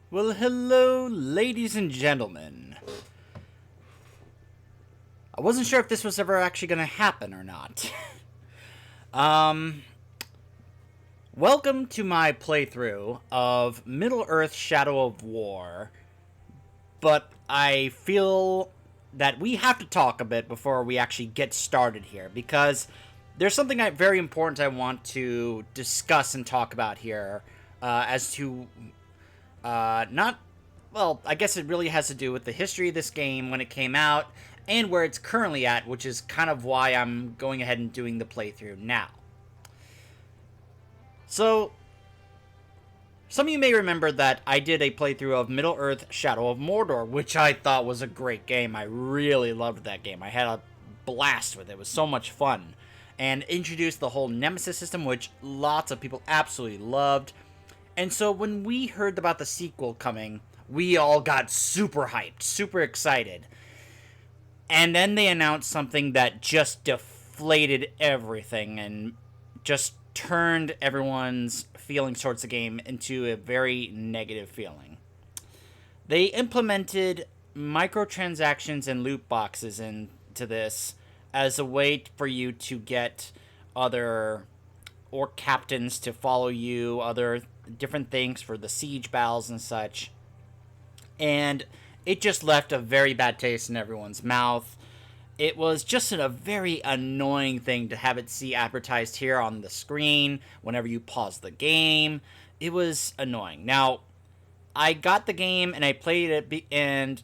Well, hello, ladies and gentlemen. I wasn't sure if this was ever actually going to happen or not. um, Welcome to my playthrough of Middle-earth: Shadow of War. But I feel that we have to talk a bit before we actually get started here, because there's something very important I want to discuss and talk about here, as to not, well, I guess it really has to do with the history of this game when it came out and where it's currently at, which is kind of why I'm going ahead and doing the playthrough now. So, some of you may remember that I did a playthrough of Middle-earth: Shadow of Mordor, which I thought was a great game. I really loved that game. I had a blast with it. It was so much fun. And introduced the whole Nemesis system, which lots of people absolutely loved. And so when we heard about the sequel coming, we all got super hyped, super excited. And then they announced something that just deflated everything and just turned everyone's feelings towards the game into a very negative feeling. They implemented microtransactions and loot boxes into this as a way for you to get other orc captains to follow you, other different things for the siege battles and such. And it just left a very bad taste in everyone's mouth. It was just a very annoying thing to have it see advertised here on the screen whenever you pause the game. It was annoying. Now, I got the game and I played it, and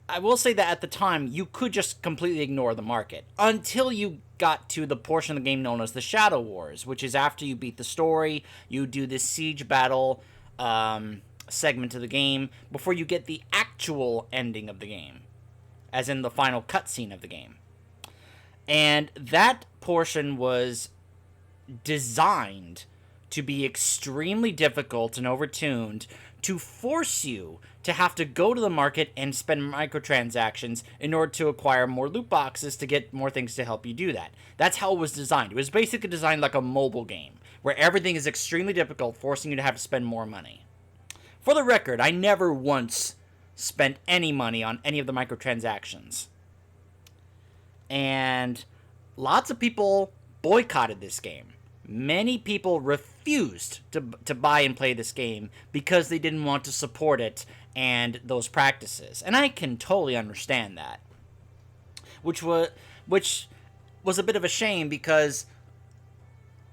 I will say that at the time, you could just completely ignore the market until you got to the portion of the game known as the Shadow Wars, which is after you beat the story, you do this siege battle segment of the game before you get the actual ending of the game, as in the final cutscene of the game. And that portion was designed to be extremely difficult and overtuned to force you to have to go to the market and spend microtransactions in order to acquire more loot boxes to get more things to help you do that. That's how it was designed. It was basically designed like a mobile game, where everything is extremely difficult, forcing you to have to spend more money. For the record, I never once spent any money on any of the microtransactions. And lots of people boycotted this game. Many people refused to buy and play this game because they didn't want to support it and those practices. And I can totally understand that. Which was a bit of a shame, because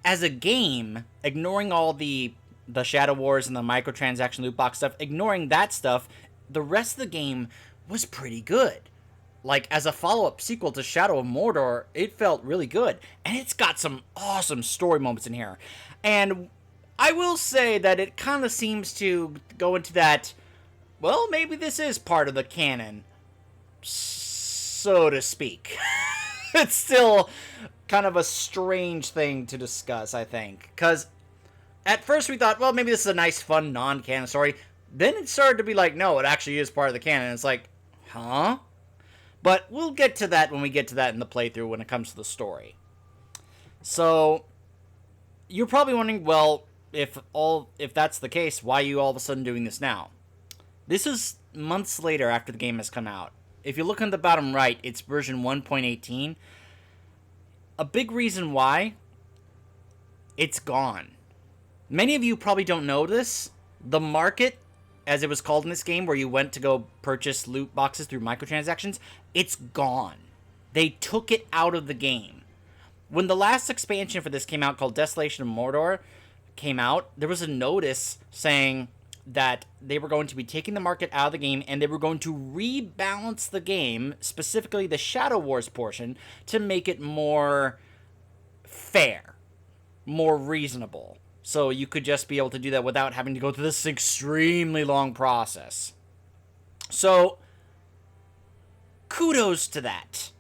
as a game, ignoring all the Shadow Wars and the microtransaction loot box stuff, ignoring that stuff, the rest of the game was pretty good. Like, as a follow-up sequel to Shadow of Mordor, it felt really good. And it's got some awesome story moments in here. And I will say that it kind of seems to go into that, well, maybe this is part of the canon, so to speak. It's still kind of a strange thing to discuss, I think. Because at first we thought, well, maybe this is a nice, fun, non-canon story. Then it started to be like, no, it actually is part of the canon. It's like, huh? But we'll get to that when we get to that in the playthrough when it comes to the story. So, you're probably wondering, well, if that's the case, why are you all of a sudden doing this now? This is months later after the game has come out. If you look on the bottom right, it's version 1.18. A big reason why, it's gone. Many of you probably don't know this. The market, as it was called in this game, where you went to go purchase loot boxes through microtransactions, it's gone. They took it out of the game. When the last expansion for this came out, called Desolation of Mordor, came out, there was a notice saying that they were going to be taking the market out of the game, and they were going to rebalance the game, specifically the Shadow Wars portion, to make it more fair, more reasonable. So you could just be able to do that without having to go through this extremely long process. So, kudos to that.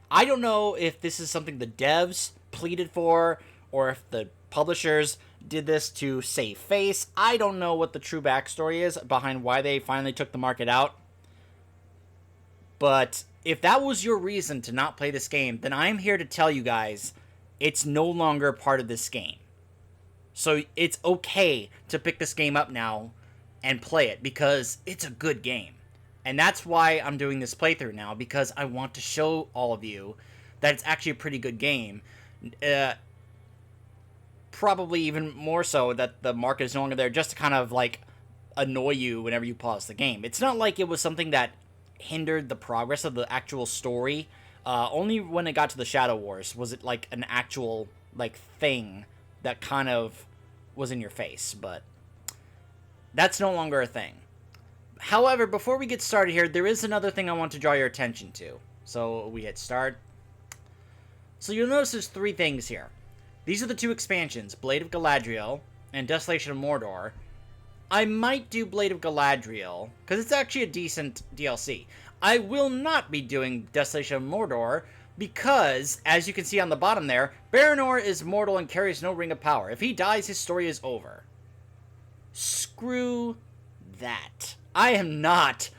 I don't know if this is something the devs pleaded for, or if the publishers did this to save face. I don't know what the true backstory is behind why they finally took the market out. But if that was your reason to not play this game, then I'm here to tell you guys it's no longer part of this game. So it's okay to pick this game up now and play it because it's a good game. And that's why I'm doing this playthrough now, because I want to show all of you that it's actually a pretty good game. Probably even more so that the market is no longer there just to kind of like annoy you whenever you pause the game. It's not like it was something that hindered the progress of the actual story. Only when it got to the Shadow Wars was it like an actual like thing that kind of was in your face, but that's no longer a thing. However, before we get started here, there is another thing I want to draw your attention to. So we hit start. So you'll notice there's 3 things here. These are the 2 expansions, Blade of Galadriel and Desolation of Mordor. I might do Blade of Galadriel, because it's actually a decent DLC. I will not be doing Desolation of Mordor, because, as you can see on the bottom there, Baranor is mortal and carries no ring of power. If he dies, his story is over. Screw that. I am not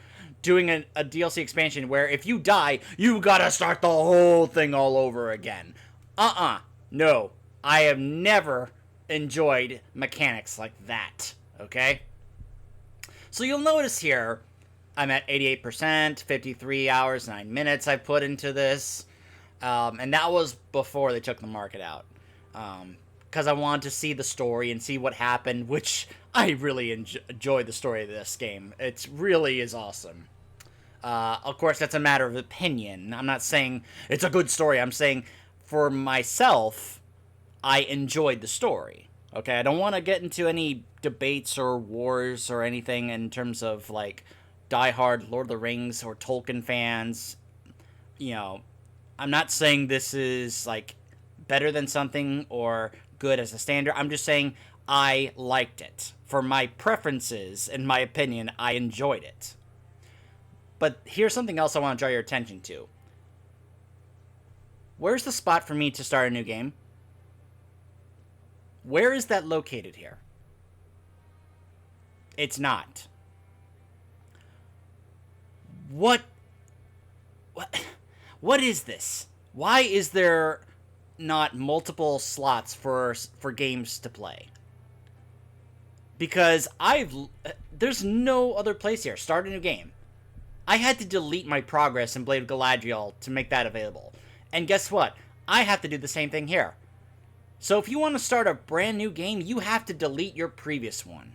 doing a DLC expansion where if you die, you gotta start the whole thing all over again. No. I have never enjoyed mechanics like that, okay? So you'll notice here, I'm at 88%, 53 hours, 9 minutes I put into this. And that was before they took the market out. Because I wanted to see the story and see what happened, which I really enjoy the story of this game. It really is awesome. Of course, that's a matter of opinion. I'm not saying it's a good story. I'm saying, for myself, I enjoyed the story. Okay, I don't want to get into any debates or wars or anything in terms of, like, diehard Lord of the Rings or Tolkien fans. You know, I'm not saying this is, like, better than something or good as a standard. I'm just saying I liked it. For my preferences, in my opinion, I enjoyed it. But here's something else I want to draw your attention to. Where's the spot for me to start a new game? Where is that located here? It's not. What is this? Why is there not multiple slots for games to play? Because there's no other place here. Start a new game. I had to delete my progress in Blade of Galadriel to make that available. And guess what? I have to do the same thing here. So if you want to start a brand new game, you have to delete your previous one.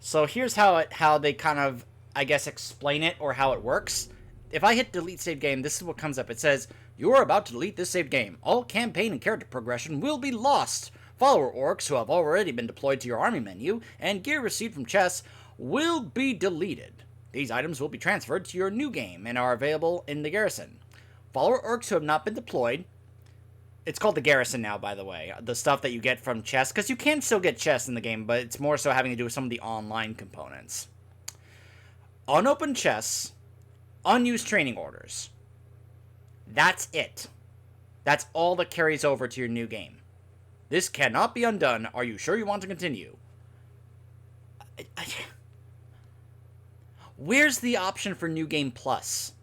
So here's how they kind of, I guess, explain it or how it works. If I hit delete save game, this is what comes up. It says, you are about to delete this save game. All campaign and character progression will be lost. Follower orcs who have already been deployed to your army menu and gear received from chests will be deleted. These items will be transferred to your new game and are available in the garrison. Follower orcs who have not been deployed. It's called the garrison now, by the way. The stuff that you get from chests, because you can still get chests in the game, but it's more so having to do with some of the online components. Unopened chests, unused training orders. That's it. That's all that carries over to your new game. This cannot be undone. Are you sure you want to continue? Where's the option for New Game Plus?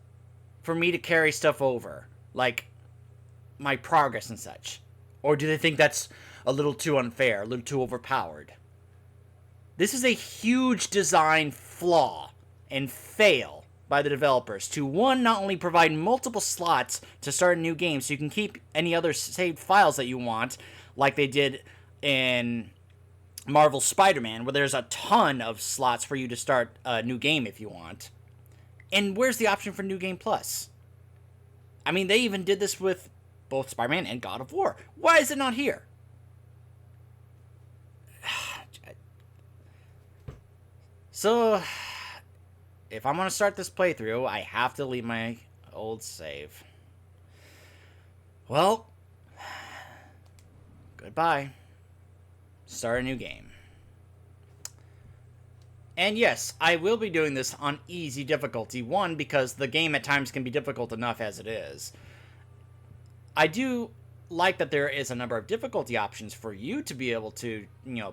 For me to carry stuff over? Like, my progress and such? Or do they think that's a little too unfair, a little too overpowered? This is a huge design flaw and fail by the developers to, one, not only provide multiple slots to start a new game so you can keep any other saved files that you want, like they did in Marvel's Spider-Man, where there's a ton of slots for you to start a new game if you want. And where's the option for New Game Plus? I mean, they even did this with both Spider-Man and God of War. Why is it not here? So, if I'm going to start this playthrough, I have to leave my old save. Well, goodbye. Start a new game. And yes, I will be doing this on easy difficulty. One, because the game at times can be difficult enough as it is. I do like that there is a number of difficulty options for you to be able to,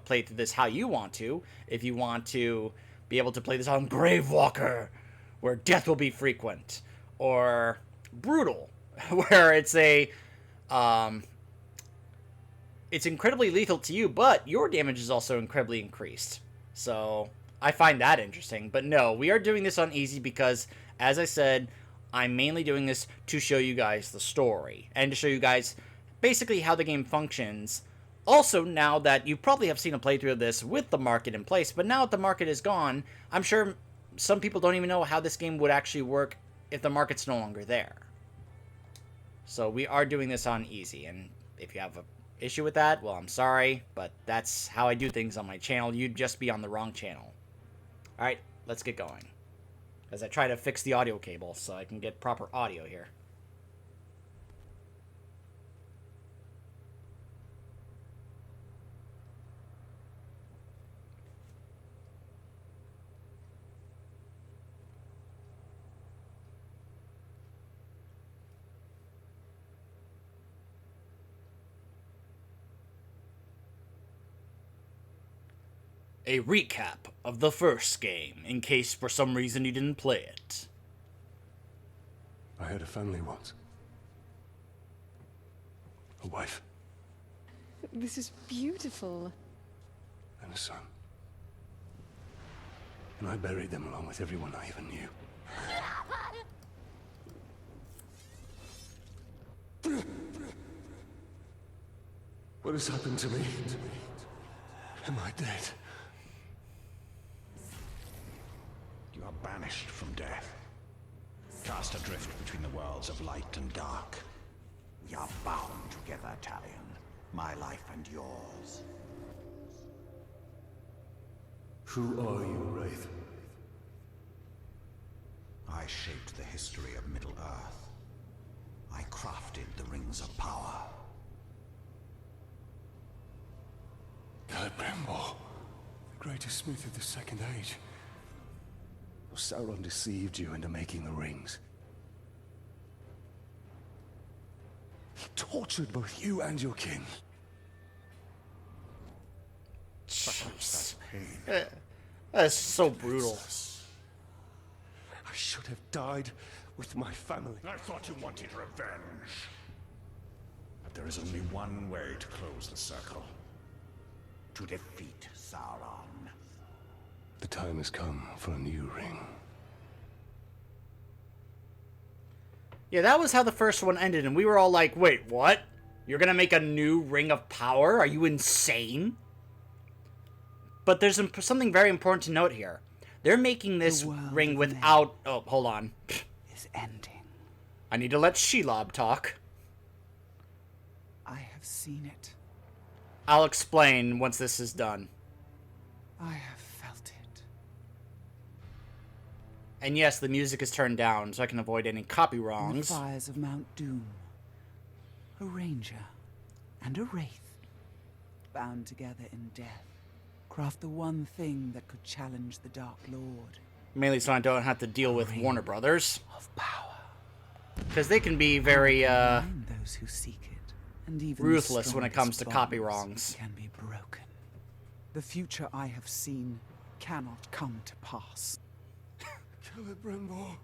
play through this how you want to. If you want to be able to play this on Gravewalker, where death will be frequent. Or Brutal, where it's it's incredibly lethal to you, but your damage is also incredibly increased. So I find that interesting. But no, we are doing this on easy because, as I said, I'm mainly doing this to show you guys the story and to show you guys basically how the game functions. Also, now that you probably have seen a playthrough of this with the market in place, but now that the market is gone, I'm sure some people don't even know how this game would actually work if the market's no longer there. So we are doing this on easy, and if you have an issue with that, well, I'm sorry, but that's how I do things on my channel. You'd just be on the wrong channel. Alright, let's get going. As I try to fix the audio cable so I can get proper audio here. A recap of the first game, in case for some reason you didn't play it. I had a family once. A wife. This is beautiful. And a son. And I buried them along with everyone I even knew. What has happened to me? Am I dead? You are banished from death. Cast adrift between the worlds of light and dark. We are bound together, Talion. My life and yours. Who are you, Wraith? I shaped the history of Middle-earth. I crafted the Rings of Power. Celebrimbor, the greatest smith of the Second Age. Sauron deceived you into making the rings. He tortured both you and your kin. Jeez. That's so brutal. I should have died with my family. I thought you wanted revenge. But there is only one way to close the circle. To defeat Sauron. The time has come for a new ring. Yeah, that was how the first one ended, and we were all like, wait, what? You're gonna make a new Ring of Power? Are you insane? But there's something very important to note here. They're making this ring without... Oh, hold on. Is ending. I need to let Shelob talk. I have seen it. I'll explain once this is done. I have felt it. And yes, the music is turned down so I can avoid any copy In the wrongs. fires of Mount Doom, a ranger and a wraith, bound together in death, craft the one thing that could challenge the Dark Lord. Mainly so I don't have to deal with Warner Brothers. Of power. Because they can be very, Find those who seek it, and even the ruthless when it comes to strongest copy bonds wrongs. can be broken. The future I have seen cannot come to pass. Celebrimbor.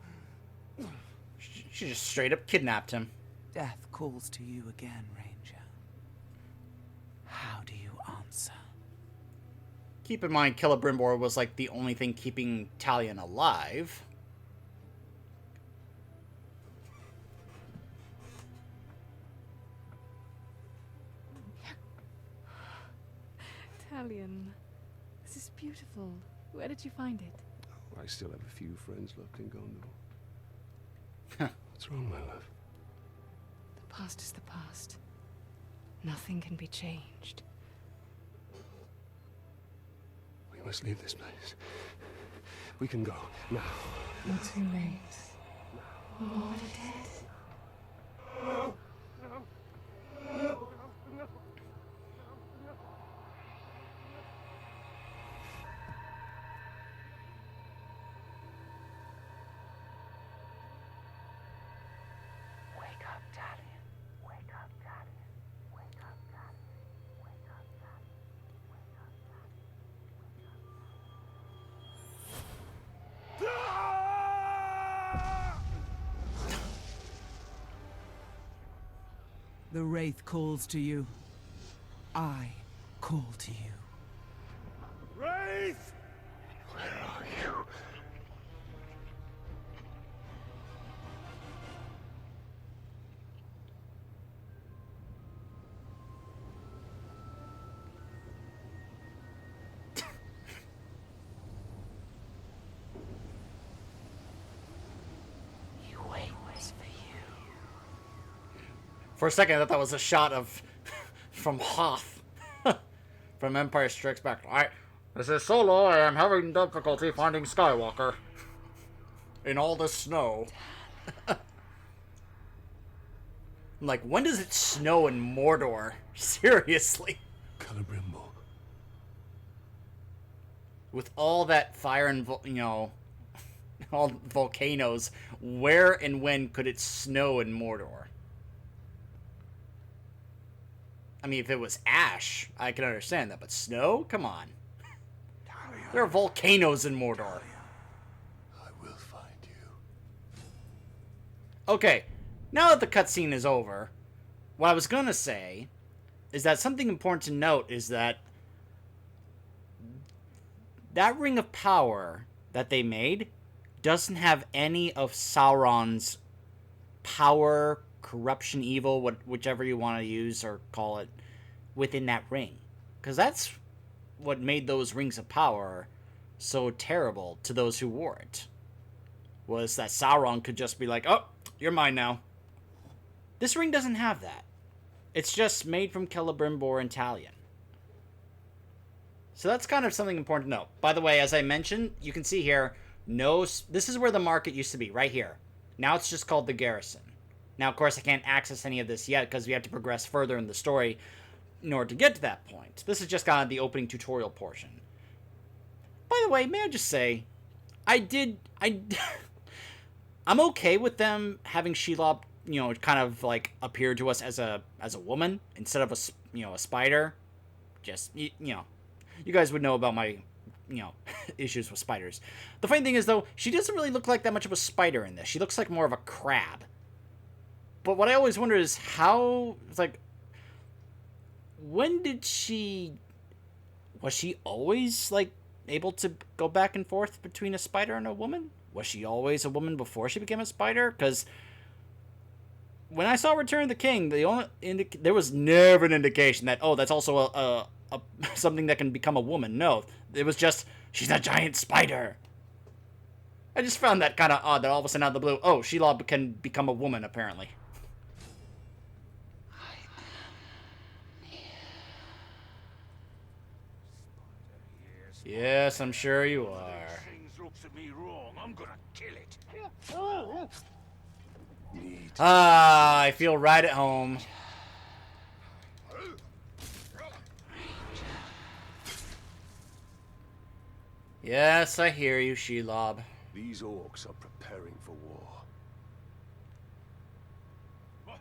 She just straight up kidnapped him. Death calls to you again, Ranger. How do you answer? Keep in mind, Celebrimbor was like the only thing keeping Talion alive. Talion, this is beautiful. Where did you find it? I still have a few friends left in Gondor. What's wrong, my love? The past is the past. Nothing can be changed. We must leave this place. We can go now. You're too late. You're already dead. Wake up, Talion. Wake up, Talion. Wake up, Talion. Wake up, Talion. Wake up, Talion. The Wraith calls to you. I call to you. Wraith! Where are you? He waits for you. For a second, I thought that was a shot of from Hoth from Empire Strikes Back. This is Solo. I am having difficulty finding Skywalker in all the snow. I'm like, when does it snow in Mordor? Seriously. Calibrimbo. With all that fire and, all volcanoes, where and when could it snow in Mordor? I mean, if it was ash, I can understand that, but snow? Come on. There are volcanoes in Mordor. I will find you. Okay, now that the cutscene is over, what I was going to say is that something important to note is that that ring of power that they made doesn't have any of Sauron's power, corruption, evil, whichever you want to use or call it, within that ring. Because that's what made those rings of power so terrible to those who wore it. Was that Sauron could just be like, oh, you're mine now. This ring doesn't have that. It's just made from Celebrimbor and Talion. So that's kind of something important to know. By the way, as I mentioned, you can see here, this is where the market used to be, right here. Now it's just called the Garrison. Now, of course, I can't access any of this yet because we have to progress further in the story in order to get to that point. This is just kind of the opening tutorial portion. By the way, may I just say, I'm okay with them having Shelob, kind of like appear to us as a woman instead of a spider. Just, you guys would know about my, issues with spiders. The funny thing is, though, she doesn't really look like that much of a spider in this. She looks like more of a crab. But what I always wonder is how, it's like, when did was she always, like, able to go back and forth between a spider and a woman? Was she always a woman before she became a spider? Because when I saw Return of the King, there was never an indication that, oh, that's also a something that can become a woman. No, it was just, she's a giant spider. I just found that kind of odd that all of a sudden out of the blue, oh, Shelob can become a woman, apparently. Yes, I'm sure you are. Looks at me wrong. I'm gonna kill it. Ah, I feel right at home. Yes, I hear you, Shelob. These orcs are preparing for war. What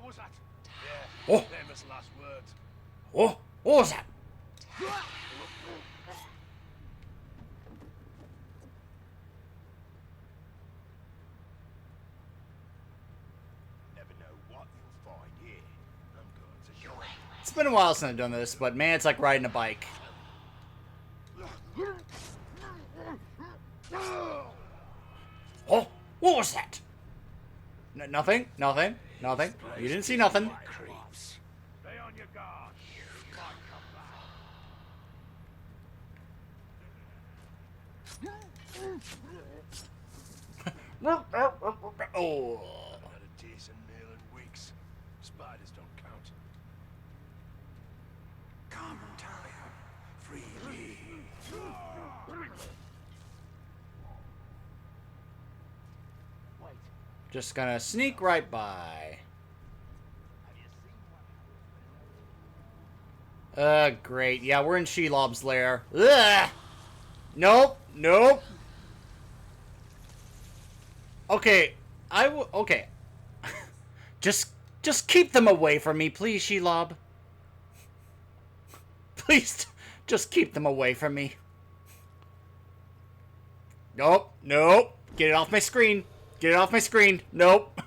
was that? Oh, Famous last words. oh, what was that? Never know what you'll find here. I'm going to show you. It's been a while since I've done this, but man, it's like riding a bike. Oh, what was that? Nothing. You didn't see nothing. Creeps. Stay on your guard. You might come back. Oh. Not a decent meal in weeks. Spiders don't count. Come, Talia. Freely. Just gonna sneak right by. Great. Yeah, we're in Shelob's lair. Ugh! Nope. Okay, okay. Just keep them away from me, please, Shelob. Please, just keep them away from me. Nope. Get it off my screen. Nope.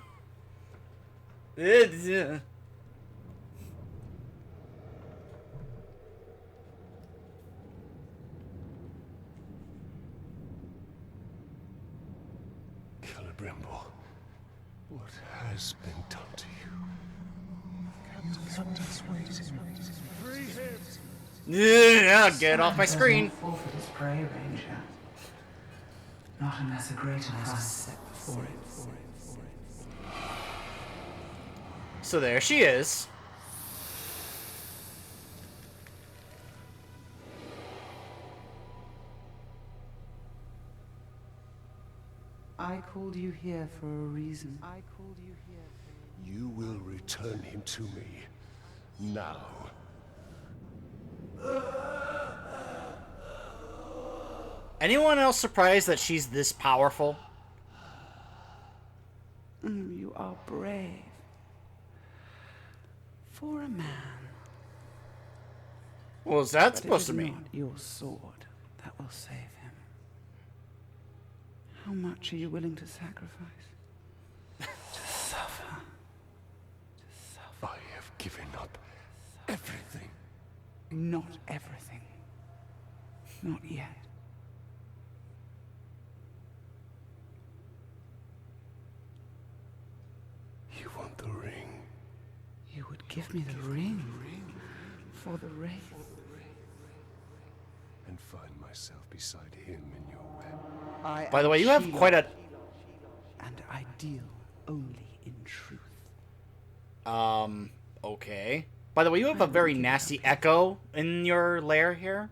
Brimble. What has been done to you? Captain's waiting. Free him! Yeah, get off my screen. Forfeit his prey, Ranger. Not unless a greater price is set before it. So there she is. I called you here for a reason. You will return him to me. Now. Anyone else surprised that she's this powerful? You are brave. For a man. What was that But supposed to it is mean? not your sword that will save him. How much are you willing to sacrifice? To suffer. I have given up everything. Not everything. Not yet. You want the ring? You would give me the ring for the wraith. And find myself beside him in your web. By the way, you have quite a... And I deal only in truth. Okay. By the way, you have a very nasty echo in your lair here.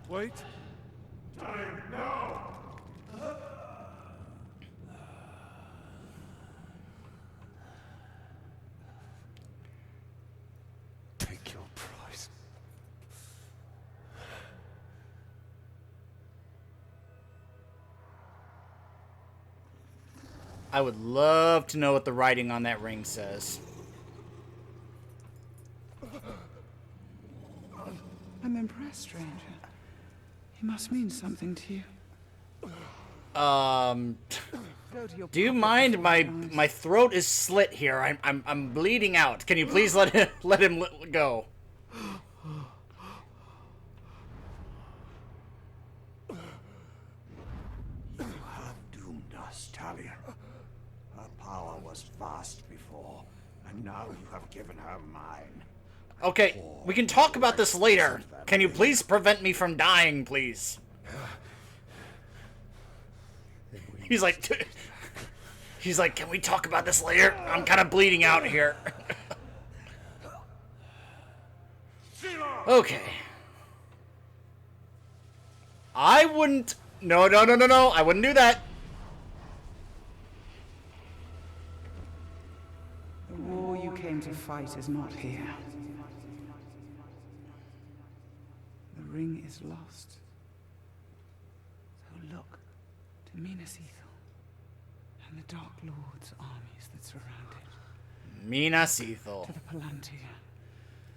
Wait. Time now. Take your price. I would love to know what the writing on that ring says. I'm impressed, stranger. He must mean something to you. Do you mind? My throat is slit here. I'm bleeding out. Can you please let him go? You have doomed us, Talion. Her power was vast before, and now you have given her mine. Okay, we can talk about this later. Can you please prevent me from dying, please? He's like, can we talk about this later? I'm kind of bleeding out here. Okay. I wouldn't. No. I wouldn't do that. The war you came to fight is not here. The ring is lost. So look to Minas Ithil and the Dark Lord's armies that surround it. Minas Ithil. To the Palantir.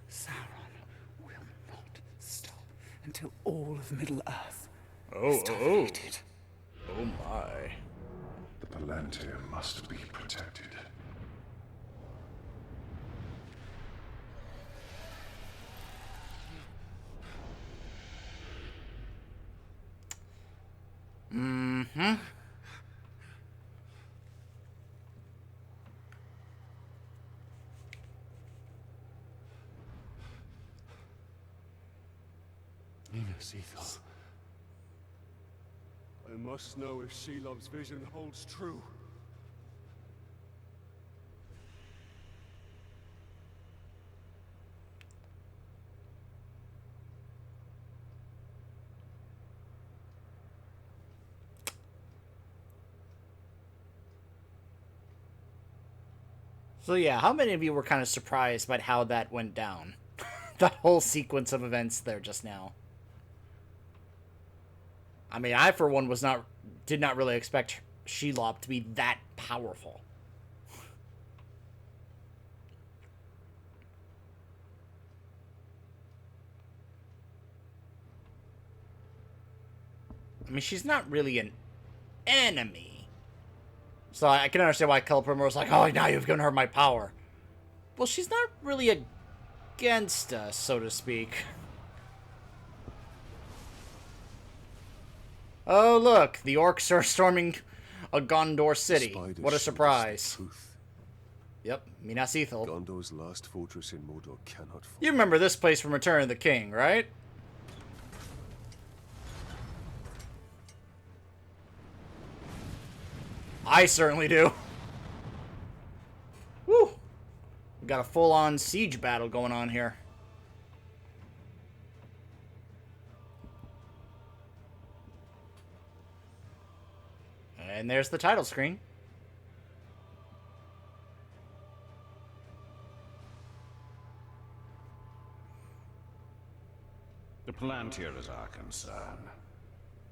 Sauron will not stop until all of Middle-earth is defeated. Oh my. The Palantir must be protected. Mm-hmm. Minas Ithil. I must know if Shelob's vision holds true. So yeah, how many of you were kind of surprised by how that went down? That whole sequence of events there just now. I mean, I for one did not really expect Shelob to be that powerful. I mean, she's not really an enemy. So I can understand why Celebrimbor was like, oh, now you've given her my power. Well, she's not really against us, so to speak. Oh, look, the orcs are storming a Gondor city. Spiders What a showed us the surprise. truth. Yep, Minas Ithil. Gondor's last fortress in Mordor cannot fall. You remember this place from Return of the King, right? I certainly do. Woo! We got a full-on siege battle going on here. And there's the title screen. The Palantir is our concern.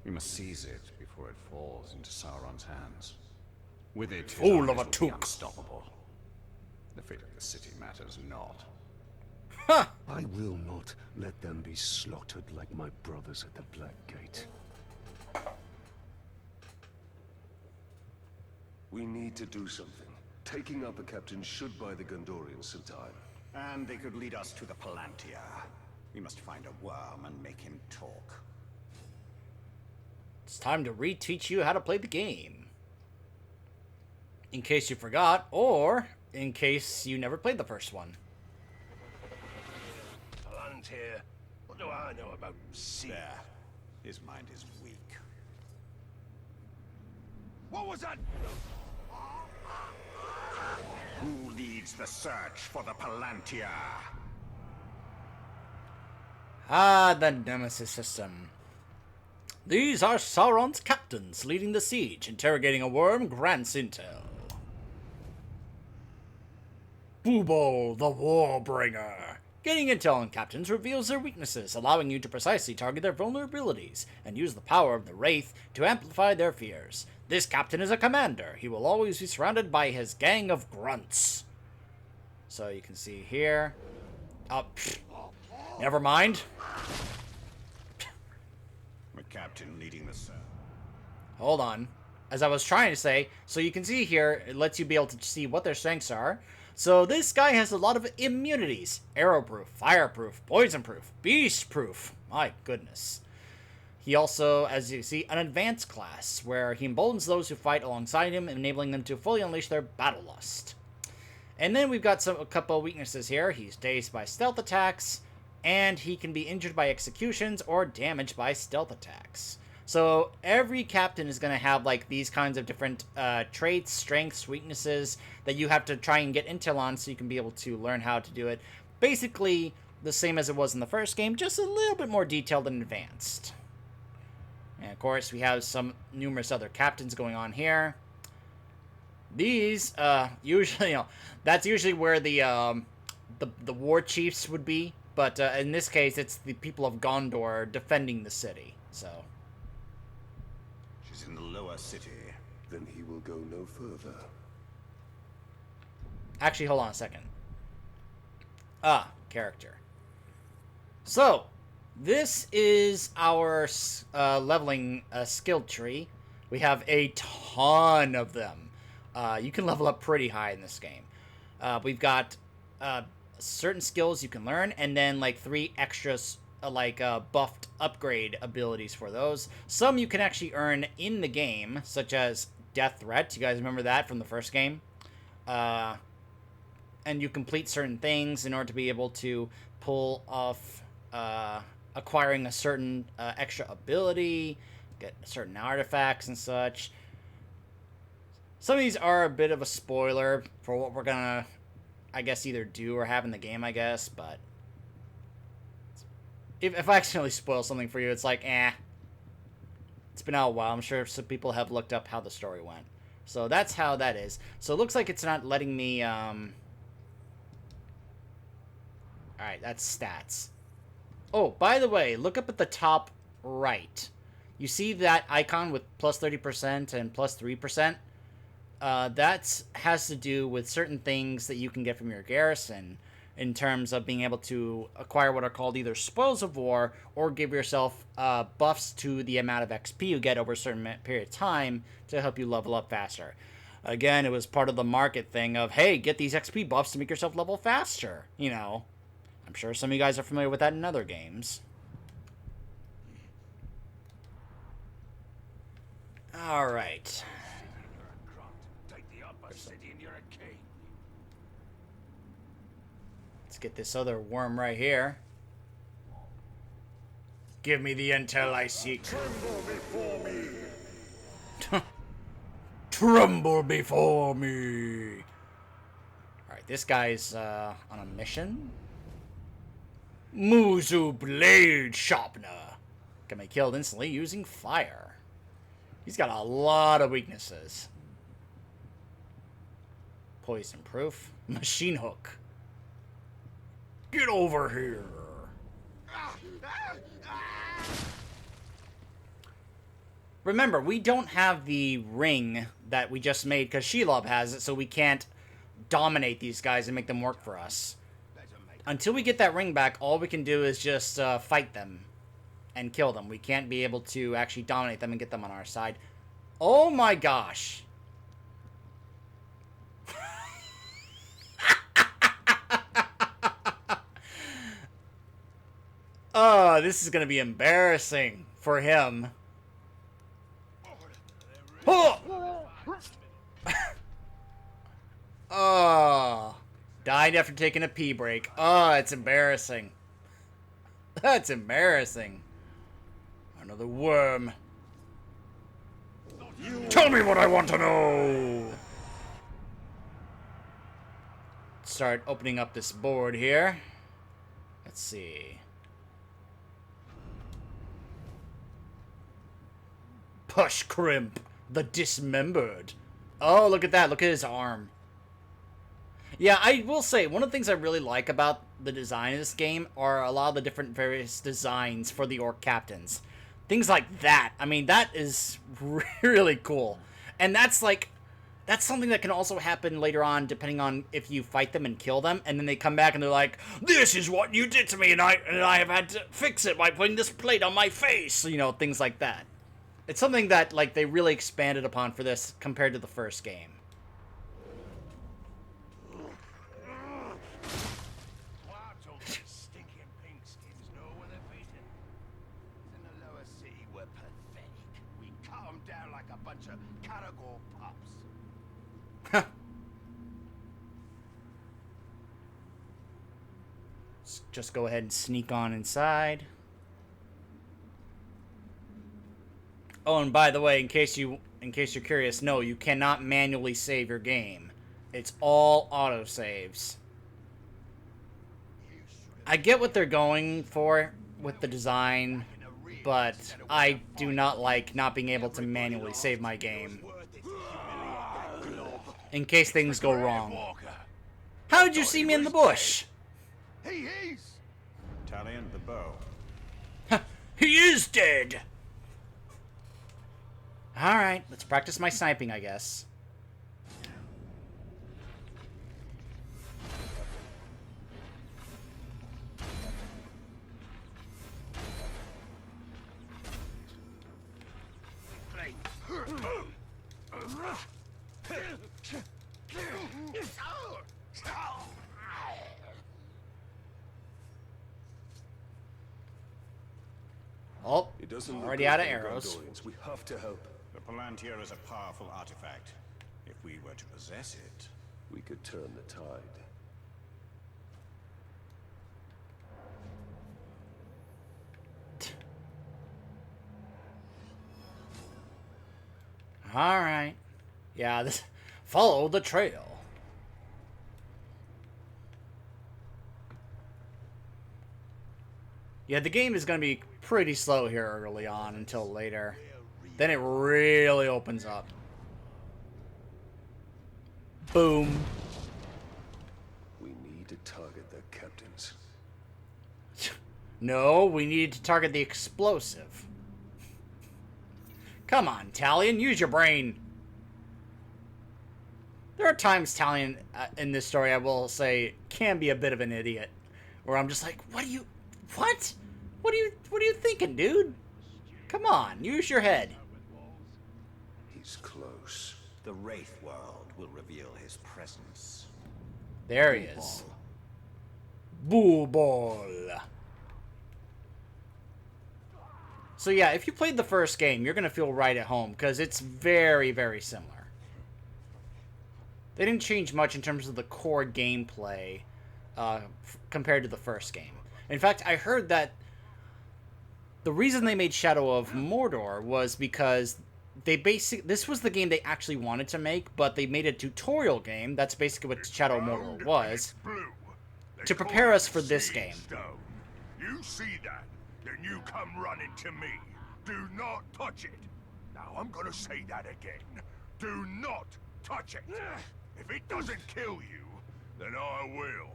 We must seize it before it falls into Sauron's hands. With it, his Fool of armies a will be took. unstoppable. The fate of the city matters not. I will not let them be slaughtered like my brothers at the Black Gate. We need to do something. Taking out the captain should buy the Gondorians some time. And they could lead us to the Palantir. We must find a worm and make him talk. It's time to reteach you how to play the game. In case you forgot, or in case you never played the first one. Palantir, what do I know about sea? There. His mind is weak. What was that? Who leads the search for the Palantir? Ah, the Nemesis system. These are Sauron's captains leading the siege. Interrogating a worm grants intel. Boobo, the Warbringer. Gaining intel on captains reveals their weaknesses, allowing you to precisely target their vulnerabilities, and use the power of the Wraith to amplify their fears. This captain is a commander. He will always be surrounded by his gang of grunts. So you can see here. Oh, never mind. The captain leading the search. Hold on. As I was trying to say, so you can see here, it lets you be able to see what their strengths are. So this guy has a lot of immunities. Arrowproof, fireproof, poisonproof, beastproof. My goodness. He also, as you see, an advanced class, where he emboldens those who fight alongside him, enabling them to fully unleash their battle lust. And then we've got a couple of weaknesses here. He's dazed by stealth attacks, and he can be injured by executions or damaged by stealth attacks. So every captain is going to have like these kinds of different traits, strengths, weaknesses that you have to try and get intel on so you can be able to learn how to do it. Basically the same as it was in the first game, just a little bit more detailed and advanced. And of course we have some numerous other captains going on here. These usually, that's usually where the war chiefs would be, but in this case it's the people of Gondor defending the city. So She's in the lower city. Then he will go no further. actually, hold on a second. Character. So, this is our leveling skill tree. We have a ton of them. You can level up pretty high in this game. We've got certain skills you can learn, and then like 3 extras buffed upgrade abilities for those. Some you can actually earn in the game, such as Death Threat. You guys remember that from the first game? And you complete certain things in order to be able to pull off acquiring a certain extra ability, get certain artifacts and such. Some of these are a bit of a spoiler for what we're gonna, I guess, either do or have in the game, I guess, but if I accidentally spoil something for you, it's like, it's been out a while. I'm sure some people have looked up how the story went. So that's how that is. So it looks like it's not letting me, Alright, that's stats. Oh, by the way, look up at the top right. You see that icon with plus 30% and plus 3%? That has to do with certain things that you can get from your garrison in terms of being able to acquire what are called either spoils of war or give yourself buffs to the amount of XP you get over a certain period of time to help you level up faster. Again, it was part of the market thing of, hey, get these XP buffs to make yourself level faster. You know, I'm sure some of you guys are familiar with that in other games. Alright. Take the upper city and you're a king. Let's get this other worm right here. Give me the intel I seek. Tremble before me. Tremble before me. Alright, this guy's on a mission. Muzu Blade Sharpener. Can be killed instantly using fire. He's got a lot of weaknesses. Poison proof. Machine hook. Get over here. Remember, we don't have the ring that we just made because Shelob has it, so we can't dominate these guys and make them work for us. Until we get that ring back, all we can do is just fight them and kill them. We can't be able to actually dominate them and get them on our side. Oh my gosh. Oh, this is going to be embarrassing for him. Oh! Oh. Died after taking a pee break. Oh, it's embarrassing. That's embarrassing. Another worm. Tell me what I want to know! Start opening up this board here. Let's see. Push Crimp, the Dismembered. Oh, look at that. Look at his arm. Yeah, I will say, one of the things I really like about the design of this game are a lot of the different various designs for the Orc captains. Things like that. I mean, that is really cool. And that's something that can also happen later on, depending on if you fight them and kill them, and then they come back and they're like, "This is what you did to me, and I have had to fix it by putting this plate on my face." You know, things like that. It's something that, like, they really expanded upon for this compared to the first game. Stinking pink skins know when they're beaten. In the lower city, we're pathetic. We cut them down like a bunch of Caragor pups. Let's just go ahead and sneak on inside. Oh, and by the way, in case you're curious, no, you cannot manually save your game. It's all autosaves. I get what they're going for with the design, but I do not like not being able to manually save my game in case things go wrong. How did you see me in the bush? He's Talion the bow. He is dead! Alright, let's practice my sniping, I guess. Oh, It doesn't look already good out of for the arrows. Gondorians. We have to help. The Palantir is a powerful artifact. If we were to possess it, We could turn the tide. Alright. Yeah, follow the trail. Yeah, the game is going to be pretty slow here early on until later. Then it really opens up. Boom. We need to target their captains. No, we need to target the explosive. Come on, Talion, use your brain. There are times Talion, in this story, I will say, can be a bit of an idiot. Where I'm just like, what? What are you thinking, dude? Come on, use your head. He's close. the Wraith world will reveal his presence. There he is. Boo ball. So yeah, if you played the first game, you're going to feel right at home, because it's very, very similar. They didn't change much in terms of the core gameplay compared to the first game. In fact, I heard that the reason they made Shadow of Mordor was because this was the game they actually wanted to make, but they made a tutorial game, that's basically what Shadow of Mordor was, to prepare us for this game. You see that? Then you come running to me. Do not touch it. Now I'm gonna say that again. Do not touch it. If it doesn't kill you, then I will.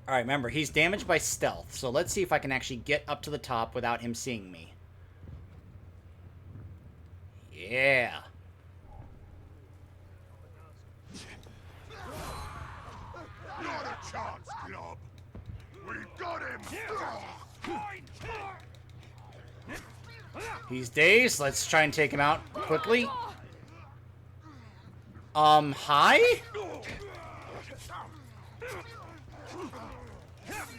Alright, remember, he's damaged by stealth, so let's see if I can actually get up to the top without him seeing me. Yeah. Not a chance, Glob. We got him. He's dazed. Let's try and take him out quickly. Hi?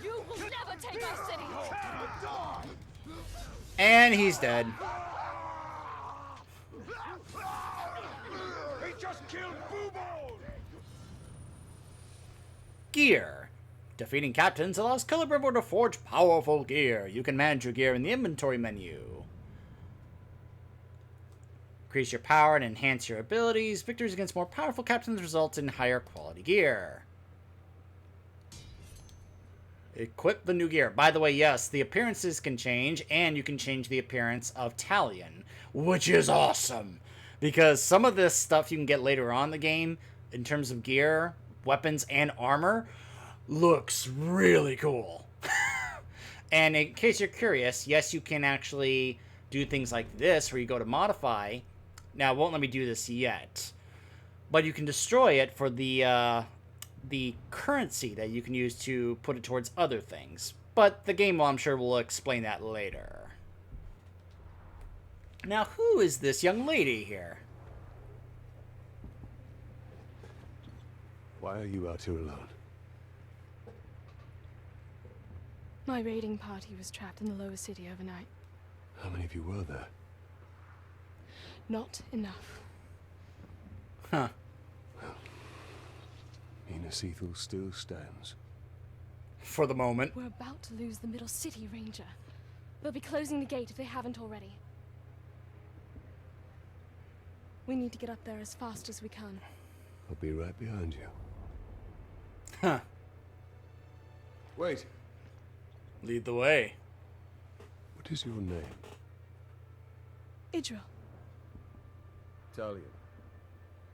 You will never take our city. And he's dead. He just killed Boobo. Gear. Defeating captains allows Celebrimbor to forge powerful gear. You can manage your gear in the inventory menu. Increase your power and enhance your abilities. Victories against more powerful captains result in higher quality gear. Equip the new gear. By the way, yes, the appearances can change, and you can change the appearance of Talion, which is awesome. Because some of this stuff you can get later on in the game, in terms of gear, weapons, and armor, looks really cool. And in case you're curious, yes, you can actually do things like this, where you go to modify. Now, it won't let me do this yet, but you can destroy it for the currency that you can use to put it towards other things. But the game, well, I'm sure, will explain that later. Now, who is this young lady here? Why are you out here alone? My raiding party was trapped in the lower city overnight. How many of you were there? Not enough. Huh. Minas Ithil still stands. For the moment. We're about to lose the middle city, Ranger. They'll be closing the gate if they haven't already. We need to get up there as fast as we can. I'll be right behind you. Huh. Wait. Lead the way. What is your name? Idril. Talion.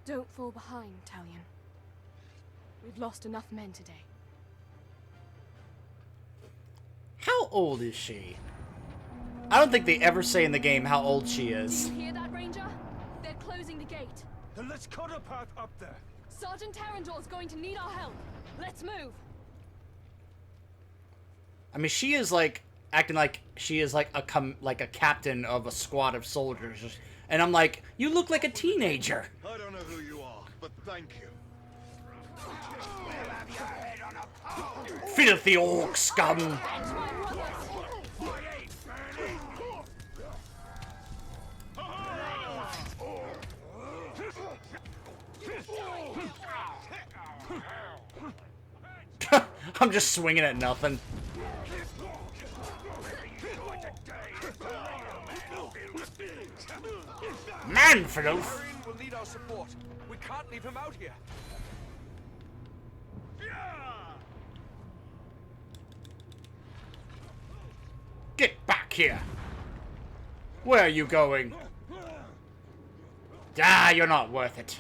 Don't fall behind, Talion. We've lost enough men today. How old is she? I don't think they ever say in the game how old she Do is. you hear that, Ranger? They're closing the gate. Then let's cut a path up there. Sergeant Tarandor's going to need our help. Let's move. I mean, she is like acting like she is like a captain of a squad of soldiers, and I'm like, you look like a teenager. I don't know who you are, but thank you. Filthy orc scum. I'm just swinging at nothing. Manfilth! We'll need our support. We can't leave him out here. Get back here! Where are you going? Ah, you're not worth it.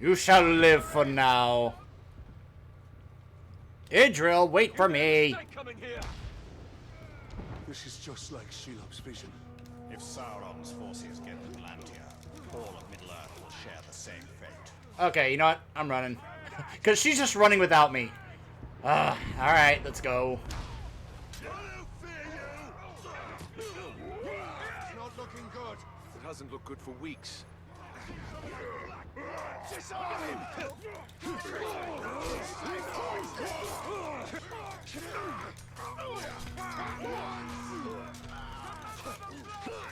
You shall live for now. Idril, wait for me. Coming here. This is just like Shelob's vision. If Sauron's forces get to Atlantia, all of Middle-earth will share the same fate. Okay, you know what? I'm running. Because she's just running without me. Alright, let's go. It's not looking good. It hasn't looked good for weeks. Disarm him!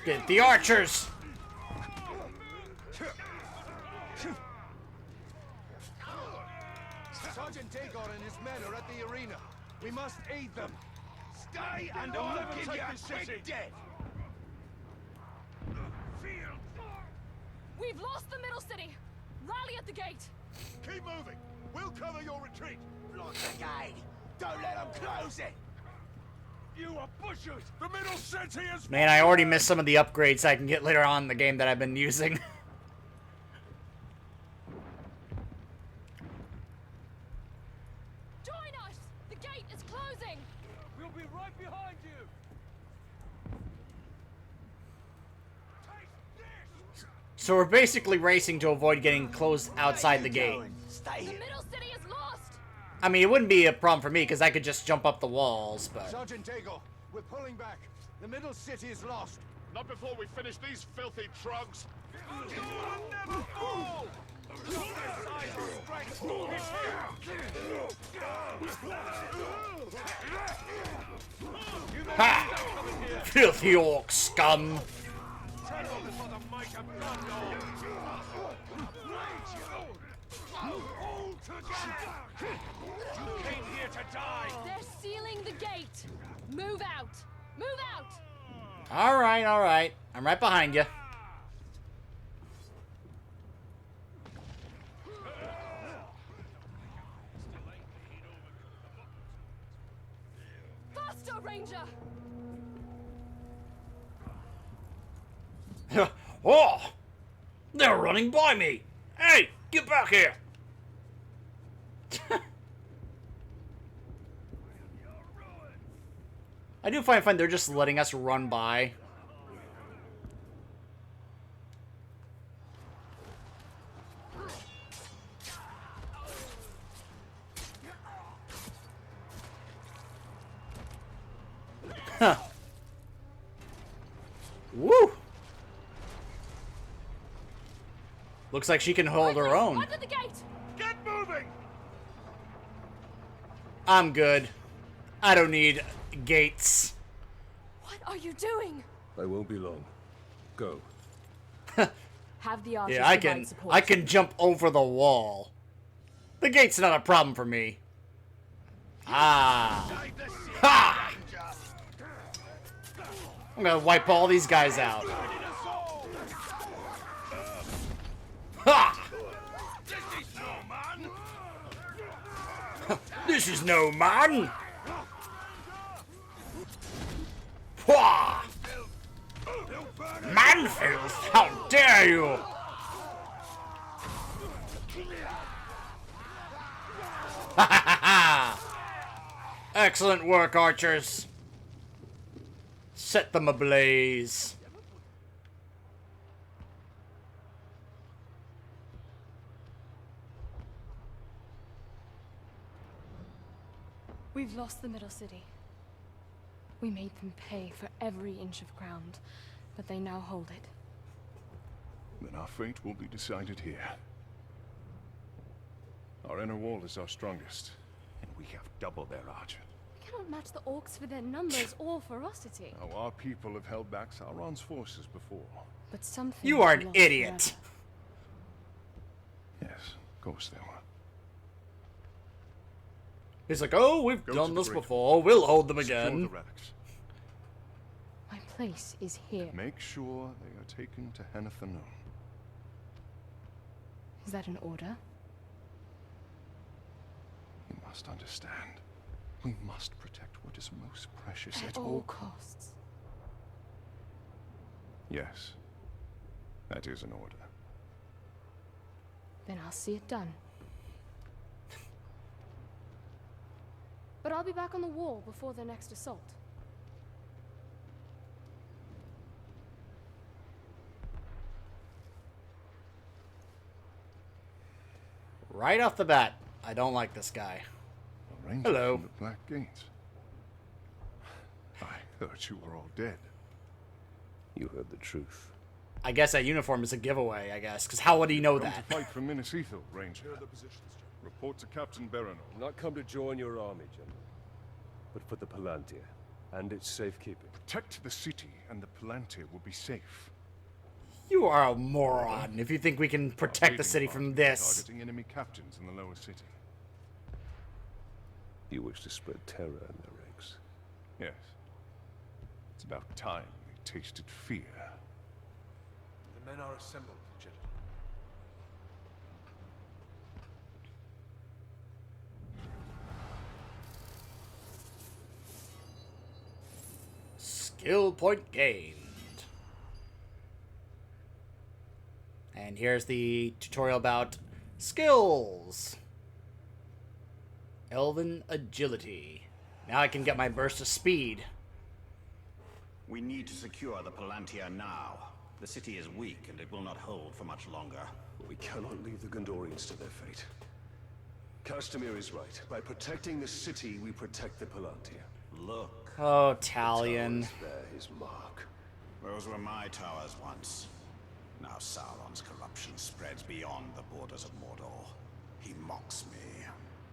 Get the archers! Sergeant Dagon and his men are at the arena. We must aid them. Stay and I'll never take this city. Dead. We've lost the middle city. Rally at the gate. Keep moving. We'll cover your retreat. Block the gate. Don't let them close it. You are butchers. The middle city is. Man, I already missed some of the upgrades I can get later on in the game that I've been using. Join us. The gate is closing. We'll be right behind you. So we're basically racing to avoid getting close outside the gate. The middle city is lost. I mean, it wouldn't be a problem for me because I could just jump up the walls, but... Sergeant Dagon, we're pulling back. The middle city is lost. Not before we finish these filthy trugs. Never fall! Ha! Filthy orc scum! They're sealing the gate. Move out. Move out. Alright, alright. I'm right behind you. Faster, Ranger. Oh! They're running by me! Hey, get back here! I do find they're just letting us run by. Huh. Woo! Looks like she can hold her own. Under the gate. Get moving! I'm good. I don't need gates. What are you doing? I won't be long. Go. Have the archers Yeah, I provide can support. jump over the wall. The gate's not a problem for me. Ah. Ha! I'm gonna wipe all these guys out. Ha! This is no man. Wah! Manfilth, how dare you! Excellent work, archers. Set them ablaze. We've lost the middle city. We made them pay for every inch of ground, but they now hold it. Then our fate will be decided here. Our inner wall is our strongest, and we have double their archer. We cannot match the orcs for their numbers or ferocity. Now, our people have held back Sauron's forces before. But something You are an lost idiot. Yes, of course they were. He's like, oh, we've Go done to the this great before. We'll hold them Secure again. the relics. My place is here. Make sure they are taken to Henathanun. Is that an order? You must understand. We must protect what is most precious At all costs. Yes. That is an order. Then I'll see it done. But I'll be back on the wall before their next assault. Right off the bat, I don't like this guy. A ranger Hello. from the Black Gates. I heard you were all dead. You heard the truth. I guess that uniform is a giveaway, I guess. Because how would he know Come that? to fight for Minas Ithil, Ranger. Here are the positions, General. Report to Captain Berenor. I've not come to join your army, General, but for the Palantir and its safekeeping. Protect the city, and the Palantir will be safe. You are a moron if you think we can protect the Raiding city from party this. Targeting enemy captains in the lower city. You wish to spread terror in their ranks. Yes. It's about time they tasted fear. The men are assembled, General. Skill point gained. And here's the tutorial about skills. Elven agility. Now I can get my burst of speed. We need to secure the Palantir now. The city is weak, and it will not hold for much longer. We cannot leave the Gondorians to their fate. Castamir is right. By protecting the city, we protect the Palantir. Look, Oh, Talion. Towers bear his mark. those were my towers once. Now Sauron's corruption spreads beyond the borders of Mordor. He mocks me.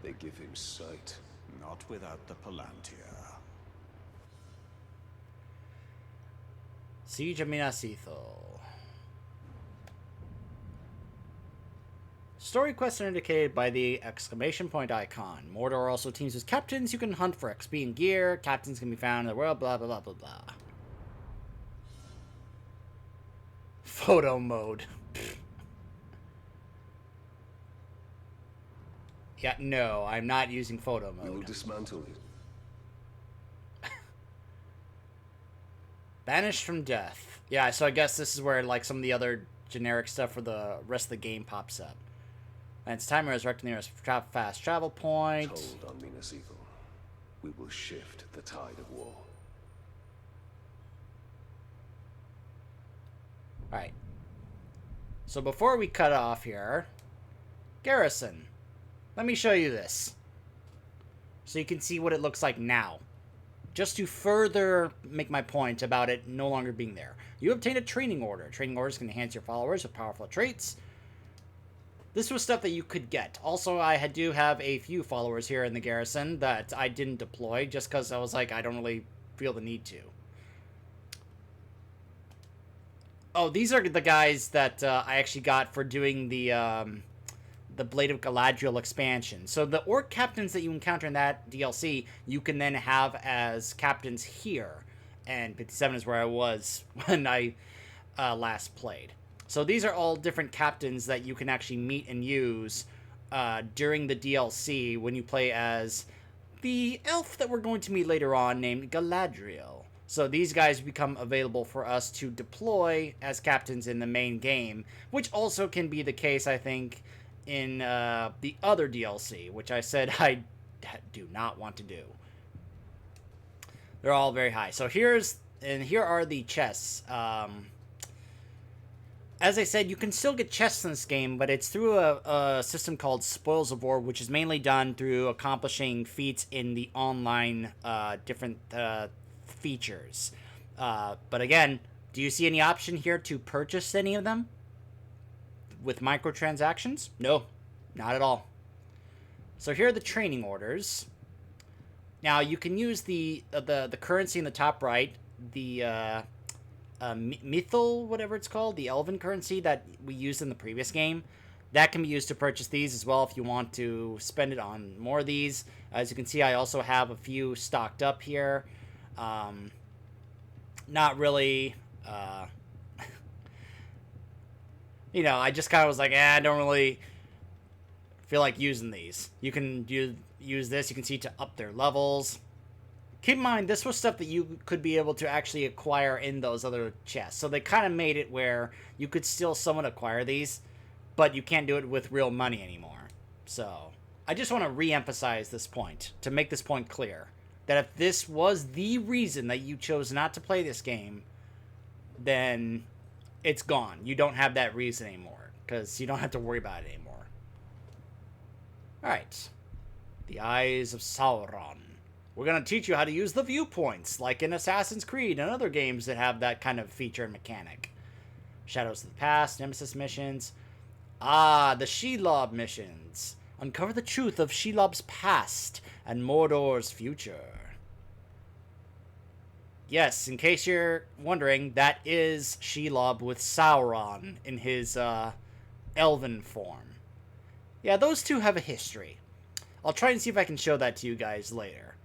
They give him sight. Not without the Palantir. Siege of Minas Ithil. Story quests are indicated by the exclamation point icon. Mordor also teams with captains. You can hunt for XP and gear. Captains can be found in the world, blah, blah, blah, blah, blah. Photo mode. Yeah, no, I'm not using photo We will mode. dismantle it. Banished from death. Yeah, so I guess this is where like some of the other generic stuff for the rest of the game pops up. And its timer is rerecting the nearest fast travel point. Hold on Minas Ithil. We will shift the tide of war. Alright. So before we cut off here, Garrison. Let me show you this. So you can see what it looks like now. Just to further make my point about it no longer being there. You obtain a training order. Training orders can enhance your followers with powerful traits. This was stuff that you could get. Also, I do have a few followers here in the garrison that I didn't deploy just because I was like, I don't really feel the need to. Oh, these are the guys that I actually got for doing the Blade of Galadriel expansion. So the orc captains that you encounter in that DLC, you can then have as captains here. And 57 is where I was when I last played. So these are all different captains that you can actually meet and use during the DLC when you play as the elf that we're going to meet later on named Galadriel. So these guys become available for us to deploy as captains in the main game, which also can be the case, I think, in the other DLC, which I said I do not want to do. They're all very high. So here are the chests. As I said, you can still get chests in this game, but it's through a system called Spoils of War, which is mainly done through accomplishing feats in the online different features. But again, do you see any option here to purchase any of them with microtransactions? No, not at all. So here are the training orders. Now you can use the currency in the top right, the Mythal, whatever it's called, the elven currency that we used in the previous game. That can be used to purchase these as well if you want to spend it on more of these. As you can see, I also have a few stocked up here. Not really, you know, I just kind of was like, I don't really feel like using these. You can use this, you can see, to up their levels. Keep in mind, this was stuff that you could be able to actually acquire in those other chests. So they kind of made it where you could still somewhat acquire these, but you can't do it with real money anymore. So I just want to re-emphasize this point, to make this point clear. That if this was the reason that you chose not to play this game, then it's gone. You don't have that reason anymore, because you don't have to worry about it anymore. Alright. The Eyes of Sauron. We're going to teach you how to use the viewpoints, like in Assassin's Creed and other games that have that kind of feature and mechanic. Shadows of the Past, Nemesis missions. Ah, the Shelob missions. Uncover the truth of Shelob's past and Mordor's future. Yes, in case you're wondering, that is Shelob with Sauron in his elven form. Yeah, those two have a history. I'll try and see if I can show that to you guys later.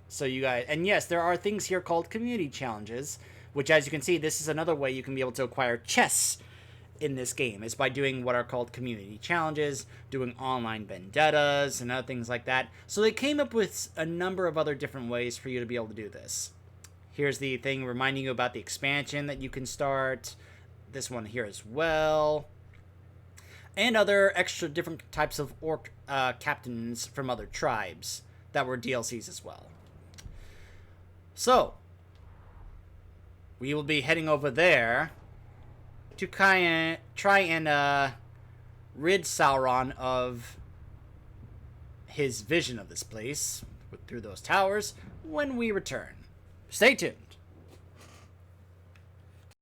So you guys, and yes, there are things here called community challenges, which as you can see, this is another way you can be able to acquire chests in this game, is by doing what are called community challenges, doing online vendettas, and other things like that. So they came up with a number of other different ways for you to be able to do this. Here's the thing reminding you about the expansion that you can start. This one here as well. And other extra different types of orc captains from other tribes that were DLCs as well. So, we will be heading over there to try and rid Sauron of his vision of this place through those towers when we return. Stay tuned.